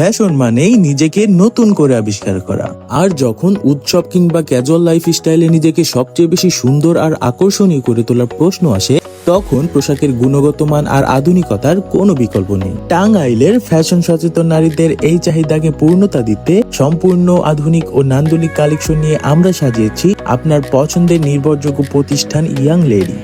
Fashion মানেই নিজেকে নতুন করে আবিষ্কার করা। আর যখন উৎসব কিংবা ক্যাজুয়াল লাইফ স্টাইলে নিজেকে সবচেয়ে বেশি সুন্দর আর আকর্ষণীয় করে তোলার প্রশ্ন আসে, তখন পোশাকের গুণগত মান আর আধুনিকতার কোনো বিকল্প নেই। টাঙ্গাইলের ফ্যাশন সচেতন নারীদের এই চাহিদাকে পূর্ণতা দিতে সম্পূর্ণ আধুনিক ও নান্দনিক কালেকশন নিয়ে আমরা সাজিয়েছি আপনার পছন্দের নির্ভরযোগ্য প্রতিষ্ঠান ইয়াং লেডি।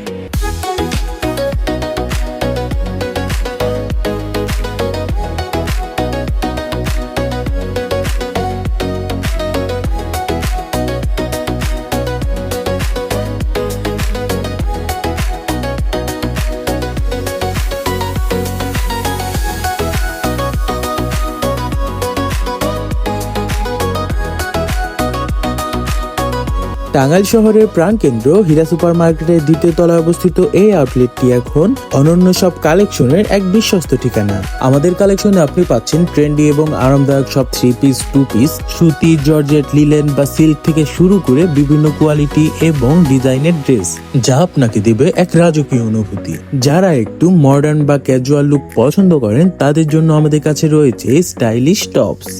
টাঙ্গাইল শহরের প্রাণকেন্দ্র হীরা সুপার মার্কেটের দ্বিতীয় তলায় অবস্থিত এই আউটলেটটি এখন অনন্য সব কালেকশনের এক বিশ্বস্ত ঠিকানা। আমাদের কালেকশনে আপনি পাচ্ছেন ট্রেন্ডি এবং আরামদায়ক সব 3 পিস, 2 পিস, সুতি, জর্জেট, লিলেন বা সিল্ক থেকে শুরু করে বিভিন্ন কোয়ালিটি এবং ডিজাইনের ড্রেস, যা আপনাকে দিবে এক রাজকীয় অনুভূতি। যারা একটু মডার্ন বা ক্যাজুয়াল লুক পছন্দ করেন তাদের জন্য আমাদের কাছে রয়েছে স্টাইলিশ টপস।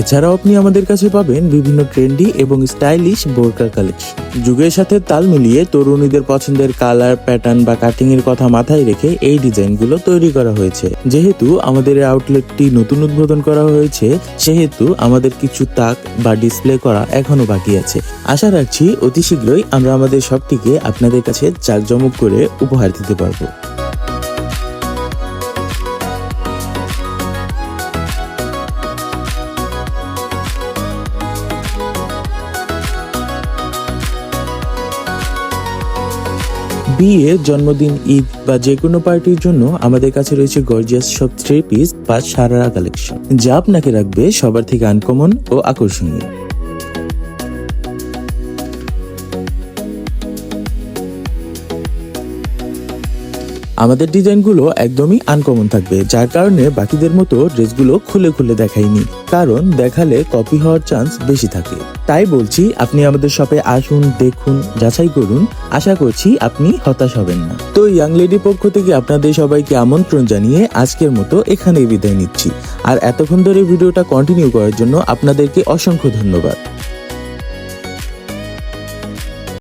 এছাড়াও আপনি আমাদের কাছে পাবেন বিভিন্ন ট্রেন্ডি এবং স্টাইলিশ বোরকা কালেকশন। যুগের সাথে তাল মিলিয়ে তরুণীদের পছন্দের কালার, প্যাটার্ন বা কাটিং এর কথা মাথায় রেখে এই ডিজাইনগুলো তৈরি করা হয়েছে। যেহেতু আমাদের এই আউটলেটটি নতুন উদ্বোধন করা হয়েছে, সেহেতু আমাদের কিছু তাক বা ডিসপ্লে করা এখনো বাকি আছে। আশা রাখছি অতি শীঘ্রই আমরা আমাদের সবটিকে আপনাদের কাছে জাঁকজমক করে উপহার দিতে পারবো। বিয়ে, জন্মদিন, ঈদ বা যে কোনো পার্টির জন্য আমাদের কাছে রয়েছে গর্জিয়াস সব 3 পিস বা সারারা কালেকশন, যা আপনাকে রাখবে সবার থেকে আনকমন ও আকর্ষণীয়। আমাদের ডিজাইনগুলো একদমই আনকমন থাকবে, যার কারণে বাকিদের মতো ড্রেসগুলো খুলে খুলে দেখাইনি, কারণ দেখালে কপি হওয়ার চান্স বেশি থাকে। তাই বলছি, আপনি আমাদের শপে আসুন, দেখুন, যাচাই করুন। আশা করছি আপনি হতাশ হবেন না। তো ইয়াং লেডি পক্ষ থেকে আপনাদের সবাইকে আমন্ত্রণ জানিয়ে আজকের মতো এখানেই বিদায় নিচ্ছি। আর এতক্ষণ ধরে ভিডিওটা কন্টিনিউ করার জন্য আপনাদেরকে অসংখ্য ধন্যবাদ।